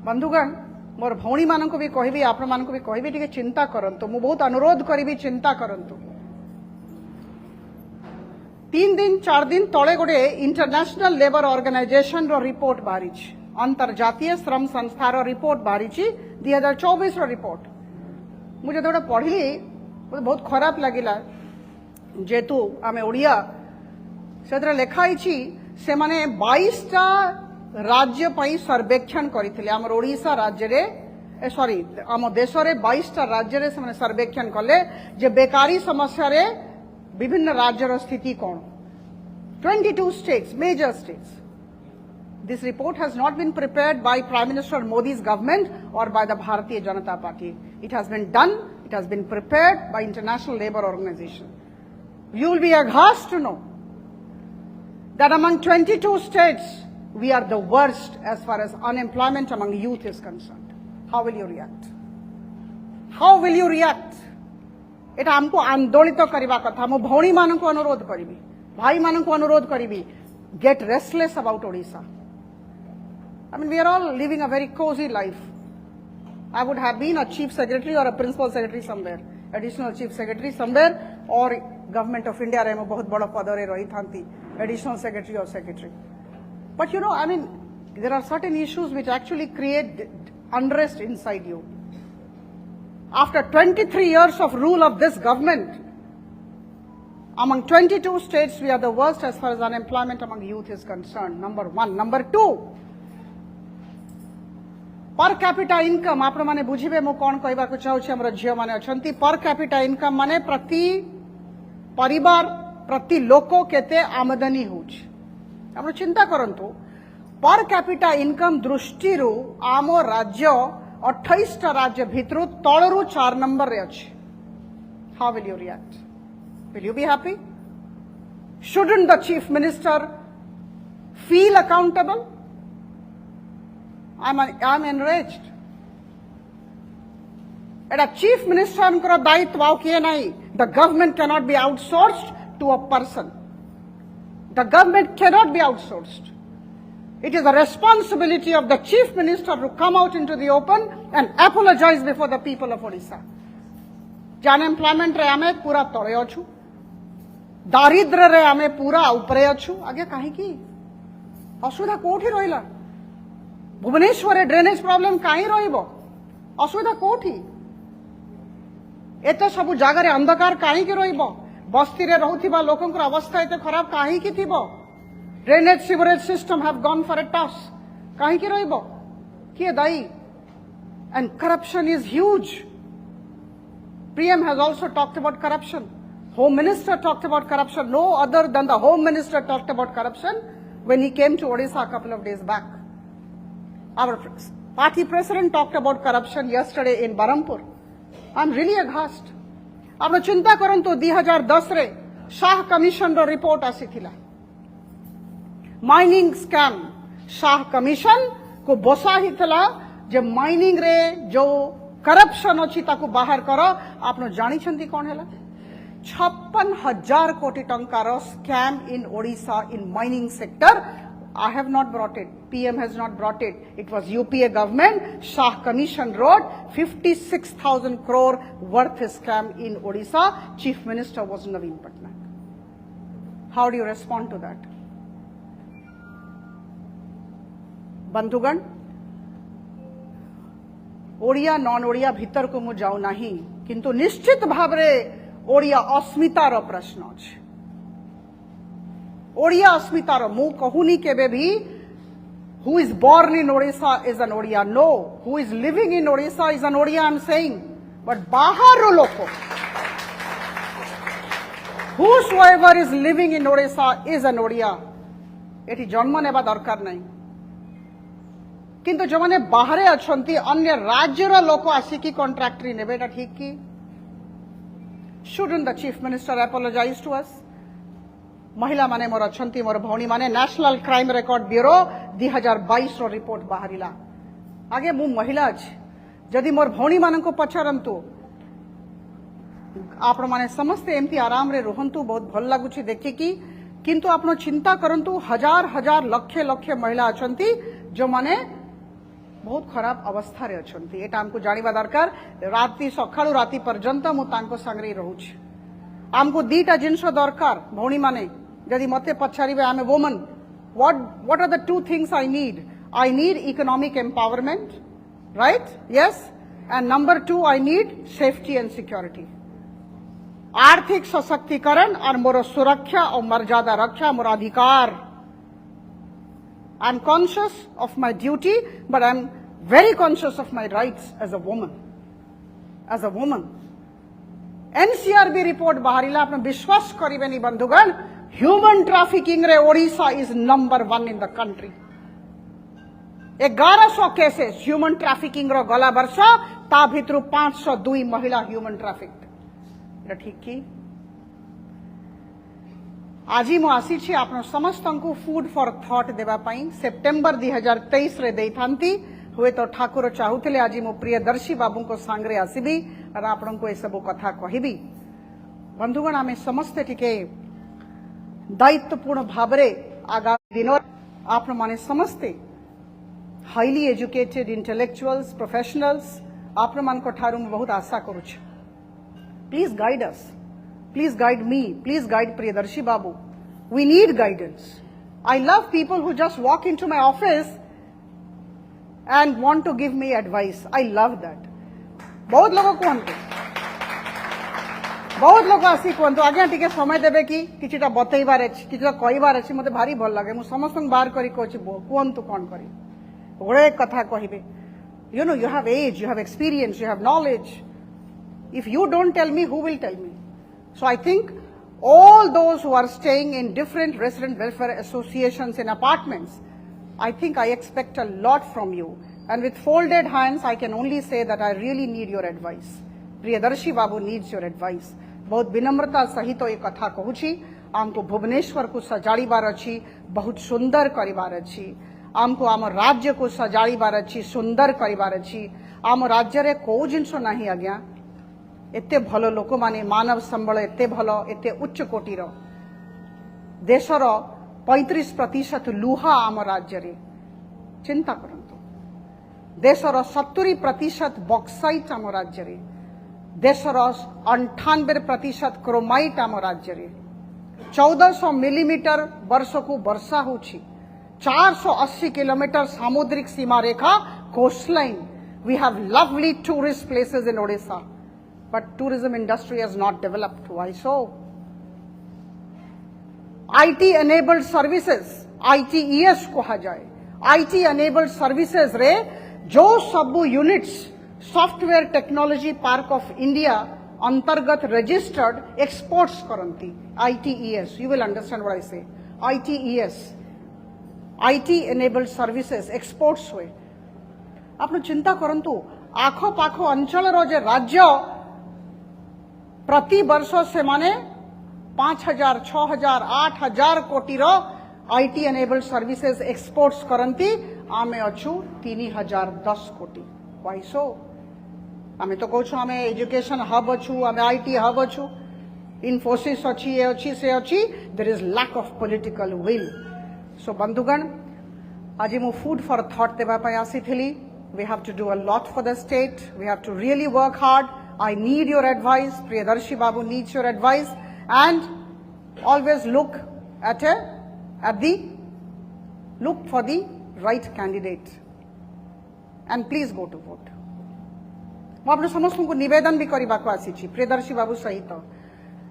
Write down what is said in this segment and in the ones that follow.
बंधुगण मोर भौणी मान को भी कहबी आपण मान को भी कहबी टिके चिंता करंतु मु बहुत अनुरोध करी चिंता करंतु 3 दिन 4 दिन तले गोटे इंटरनेशनल लेबर ऑर्गेनाइजेशन रो रिपोर्ट बाहरी अंतर्जातीय श्रम संस्था रो रिपोर्ट बाहरी 2024 रो रिपोर्ट मुझे गोटे पढ़ी बहुत खराब लगिला जेतु आमे ओडिया से लिखाई से माने 22टा राज्य पई सर्वेक्षण करथिले हमर ओडिशा राज्य रे सॉरी आम देश रे 22टा राज्य रे से सर्वेक्षण कले जे बेकारी समस्या रे विभिन्न राज्य रो स्थिति कोन 22 states major states this report has not been prepared by Prime Minister Modi's government or by the Bharatiya Janata Party it has been done it has been prepared by International Labour Organization you will be aghast to know that among 22 states we are the worst as far as unemployment among youth is concerned. How will you react? How will you react? एटा हमको आंदोलित करबा कथा मो भौणी मान को अनुरोध करिबी भाई मान को अनुरोध करिबी get restless about Odisha. I mean we are all living a very cozy life. I would have been a chief secretary or a principal secretary somewhere, additional chief secretary somewhere or government of India रे मो बहुत बड़ा पद रे रही थांती additional secretary or secretary. But you know, I mean, there are certain issues which actually create unrest inside you. After 23 years of rule of this government, among 22 states, we are the worst as far as unemployment among youth is concerned. Number one. Number two, per capita income, आपण माने बुझिबे मो कोन कहबा को चाहू छी हमर झियो माने अछंती per capita income माने प्रति परिवार प्रति लोको केते आमदनी होछ आप चिंता करंतु पर कैपिटा इनकम दृष्टि आम राज्य 28टा राज्य भितरु तळरु 4 नंबर रे अछि how will you react will you be happy shouldn't the chief minister feel accountable I am enraged Etah chief minister को दायित्व आउ किए नहीं the government can not be outsourced to a person The government cannot be outsourced. It is the responsibility of the chief minister to come out into the open and apologize before the people of Odisha. Unemployment रे आमे पूरा तळे अछु दारिद्र्य रे आमे पूरा ऊपरे अछु आगे काहे की असुविधा कोठी रहिला भुवनेश्वर रे ड्रेनेज प्रॉब्लम काहे रहिबो असुविधा कोठी एते सब जागा रे अंधकार काहे की रहिबो बस्ती रे रहउथिबा लोकंकर अवस्था एते खराब काहे की थिबो drainage sewerage system have gone for a toss काहे की रहिबो किए दाई and corruption is huge PM has also talked about corruption Home Minister talked about corruption no other than the Home Minister talked about corruption when he came to Odisha a couple of days back our party president talked about corruption yesterday in Barampur I'm really aghast आप चिंता करंतु 2010 रे Shah commission रो report आसीथिला mining scam Shah commission को बसा हितला जे mining रे जो करप्शन अछि ताको बाहर करो आपनो जानि छंती कोन हैला 56,000 कोटी टंकार scam in Odisha in mining sector I have not brought it. PM has not brought it. It was UPA government. Shah Commission wrote 56,000 crore worth scam in Odisha. Chief Minister was Naveen Patnaik. How do you respond to that? बंधुगण Odia non Odia भीतर को मु जाऊ नाही किंतु निश्चित भाव रे ओडिया अस्मितार प्रश्न अछि ओडिया अस्मितार मु कहूनी केबे भी who is born in Odisha is an Odia no who is living in Odisha is an Odia I'm saying but बाहर लोको whosoever is living in Odisha is an Odia eighty जन्म नेबा दरकार नहीं किंतु जो माने बाहरे अछंती अन्य राज्यर लोक आसिकी कॉन्ट्रैक्टरी नेबे एटा ठीक की shouldn't the chief minister apologize to us महिला माने मोर अछंती मोर भौणी माने नेशनल क्राइम रिकॉर्ड ब्यूरो 2022 रो रिपोर्ट बाहरिला आगे मु महिला अछि जदि मोर भौणी मानन को पछारंतु आपण माने समस्त एमती आराम रे रहंतु बहुत भल लागुछि देखि कि किंतु आपण चिंता करंतु हजार हजार लक्ष लक्ष महिला अछंती जो माने बहुत खराब अवस्था रे अछंती एटा हमको जानिबा दरकार राति सखाळु राति पर्यंत मु तांको संगरे रहूछि हमको दीटा जिंस दरकार भौणी माने जदि मते पछारिबे I am a woman what are the two things I need economic empowerment, right? Yes. And number 2, I need safety and security. आर्थिक सशक्तिकरण और मोर सुरक्षा और मर्यादा रक्षा मोर अधिकार. I'm conscious of my duty, but I'm very conscious of my rights as a woman. As a woman. NCRB report बाहरिला आपने विश्वास करिबेनी बंधुगण ह्यूमन ट्रैफिकिंग रे Odisha is number 1 in the country. 1100 cases human trafficking रो गला वर्ष ता भितरु 502 महिला ह्यूमन ट्रैफिक्ड. एटा ठीक की आजी मु आसी छी आपन समस्तंकु फूड फॉर थॉट देबा पई सेप्टेम्बर 2023 रे देइथांती हुए तो ठाकुर चाहुथिले आजी मु प्रियदर्शी बाबू को सांगरे आसीबी और आपन को ए सब कथा कहिबी. बंधुगण आमे समस्त टिके दायित्वपूर्ण भावरे आगामी दिन आप माने समस्ते हाईली एजुकेटेड इंटेलेक्चुअल्स प्रोफेशनल्स आप मान को ठारू बहुत आशा करुछ. Please guide us, please guide me, please guide Priyadarshi Babu. We need guidance. I love people who just walk into my office and want to give me advice. I love that. बहुत लोग कहते बहुत लोग आसी कहतु आज्ञा टिके समय देबे कि किछिटा बतैबार अछि किछिटा कहबार अछि मते भारी भल लागे. मु समस्त बाहर करी कहछि कहतु कोन करी ओळे कथा कहिबे. You know, you have age, you have experience, you have knowledge. If you don't tell me, who will tell me? So I think all those who are staying in different resident welfare associations in apartments, I think I expect a lot from you. And with folded hands, I can only say that I really need your advice. Priyadarshi Babu needs your advice. बहुत विनम्रता सहित ये कथा कहूची आमको भुवनेश्वर को सजाड़ीबार अच्छी बहुत सुंदर करिबार अच्छी आमको आम राज्य को सजाड़ीबार अच्छी सुंदर करिबार अच्छी. आम राज्य रे को जिनस नाही आज्ञा एते भलो लोक माने मानव संबल एते भलो एते उच्च कोटीर देशर 35% लुहा आम राज्य रे. चिंता करंतु देशर 70% बॉक्साइट आम राज्य रे. देशर 98% क्रोमाइट आम राज्य रे. 1400 मिलीमीटर वर्ष को वर्षा होची. 480 किलोमीटर सामुद्रिक सीमा रेखा coastline. We have lovely tourist places in Odisha but tourism industry has not developed. Why so? IT enabled services ITES कहा जाए. आईटी एनेबल्ड सर्विसेज रे जो सब units software technology park of India अंतर्गत रजिस्टर्ड एक्सपोर्ट्स करंती. ITES, you will understand what I say. ITES, IT enabled services exports हुए. आपने चिंता करंतु आखो पाखो अंचल रो जे राज्य प्रति वर्ष से माने 5000, 6000, 8000 कोटी रो IT enabled services exports करंती. आमे अछु 3010 कोटी. Why so? आमे तो कहू आमे एजुकेशन हब अछु, आमे IT हब अछु, इन्फोसिस अच्छी ये अच्छी से अच्छी. There is lack of political will. So बंधुगण आज मु फूड फॉर थॉट देबा पई आसी थिली. We have to do a lot for the state. We have to really work hard. I need your advice. Priyadarshi Babu needs your advice and always look look for the right candidate and please go to vote. मु आप समस्त को निवेदन भी करने को आसी प्रियदर्शी बाबू सहित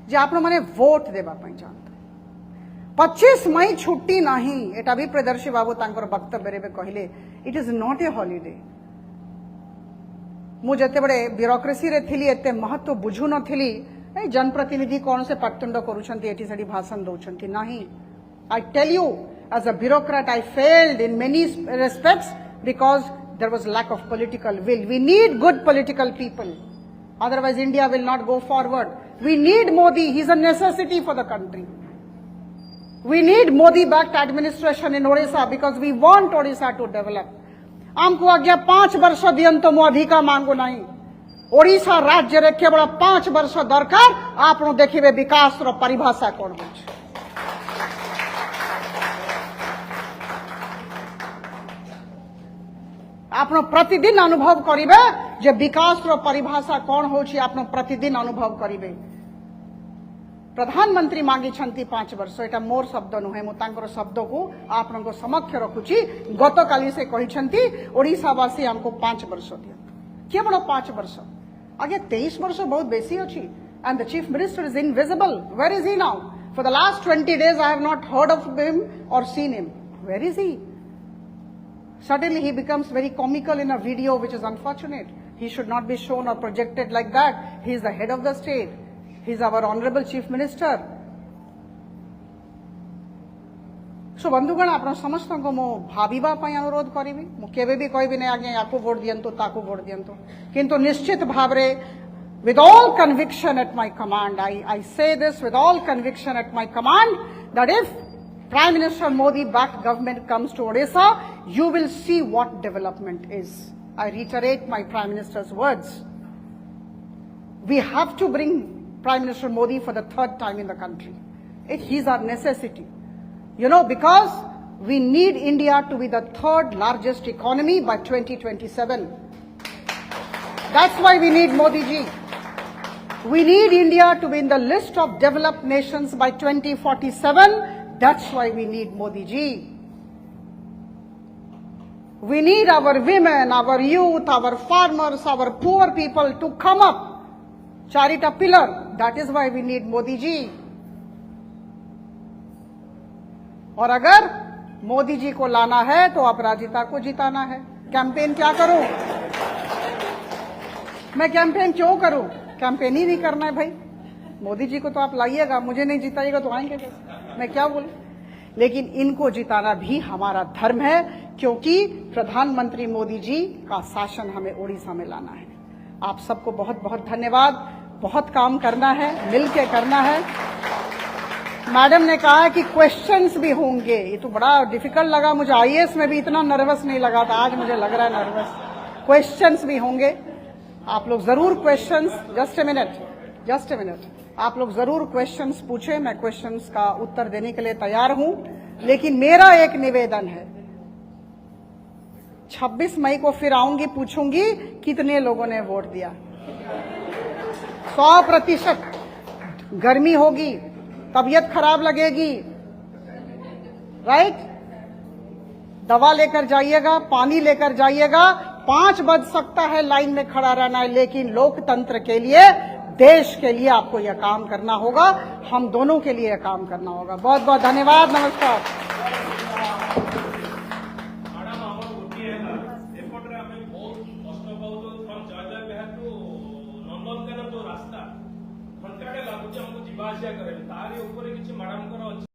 जे आप मैंने वोट देवा जाता. 25 मई छुट्टी नहीं एटा भी प्रियदर्शी बाबू तांकर वक्तव्य रे कहले. It is not a holiday. मु जते बड़े ब्यूरोक्रेसी रे थिली एते महत्व बुझु नथिली. ए जनप्रतिनिधि कौन से पाटतंड करूछंती एठी सेठी भाषण दउछंती नहीं. I tell you, as a bureaucrat, I failed in many respects because there was lack of political will. We need good political people. Otherwise, India will not go forward. We need Modi. He's a necessity for the country. We need Modi-backed administration in Odisha because we want Odisha to develop. आमको आज्ञा 5 वर्ष दियंतो मु अधिका मांगो नहीं. ओडिशा राज्य रे केवल 5 वर्ष दरकार. आपण देखिबे विकास रो परिभाषा कोन होछ. आप प्रतिदिन अनुभव करिवे जे विकास रो परिभाषा कौन होची आप प्रतिदिन अनुभव करिवे। प्रधानमंत्री मांगी 5 वर्ष एटा मोर शब्द नुहे मु तांकर शब्द को आपनको समक्ष रखुची। गतकाली से कहिसंती ओडिसावासी हमको 5 वर्ष दिया केवल 5 वर्ष आगे 23 वर्ष बहुत बेसी अछि and the chief minister is invisible. Where is he now? For the last 20 days I have not heard of him or seen him. Where is he? Suddenly he becomes very comical in a video, which is unfortunate. He should not be shown or projected like that. He is the head of the state. He is our honorable chief minister. So बंधुगण आपण समस्त को मो भाबीबा पई अनुरोध करिवि। मु केबे भी कहबि नै आगे याको वोट दियंतो ताको वोट दियंतो, किंतु निश्चित Bhavre with all conviction at my command, I say this with all conviction at my command, that if Prime Minister Modi-backed government comes to Odisha, you will see what development is. I reiterate my Prime Minister's words. We have to bring Prime Minister Modi for the 3rd time in the country. It is our necessity. You know, because we need India to be the 3rd largest economy by 2027. That's why we need Modi ji. We need India to be in the list of developed nations by 2047. That's why we need Modi ji. We need our women, our youth, our farmers, our poor people to come up. Charita pillar. That is why we need Modi ji. और अगर मोदी जी को लाना है तो अपराजिता को जिताना है। Campaign क्या करूं? मैं कैंपेन क्यों करूं? कैंपेन ही नहीं करना है भाई। मोदी जी को तो आप लाइएगा, मुझे नहीं जिताइएगा तो आएंगे कैसे? मैं क्या बोलूं? लेकिन इनको जिताना भी हमारा धर्म है, क्योंकि प्रधानमंत्री मोदी जी का शासन हमें ओडिशा में लाना है। आप सबको बहुत बहुत धन्यवाद। बहुत काम करना है, मिलके करना है। मैडम ने कहा कि क्वेश्चंस भी होंगे, ये तो बड़ा डिफिकल्ट लगा मुझे। आईएएस में भी इतना नर्वस नहीं लगा था, आज मुझे लग रहा है नर्वस। क्वेश्चंस भी होंगे, आप लोग जरूर क्वेश्चंस, जस्ट ए मिनट, आप लोग जरूर क्वेश्चंस पूछे। मैं क्वेश्चंस का उत्तर देने के लिए तैयार हूं, लेकिन मेरा एक निवेदन है, 26 मई को फिर आऊंगी, पूछूंगी कितने लोगों ने वोट दिया। 100%। गर्मी होगी, तबीयत खराब लगेगी, राइट? दवा लेकर जाइएगा, पानी लेकर जाइएगा। 5 बज सकता है लाइन में खड़ा रहना है, लेकिन लोकतंत्र के लिए, देश के लिए आपको यह काम करना होगा। हम दोनों के लिए यह काम करना होगा। बहुत बहुत धन्यवाद। नमस्कार। तारी ऊपर किसी मैडम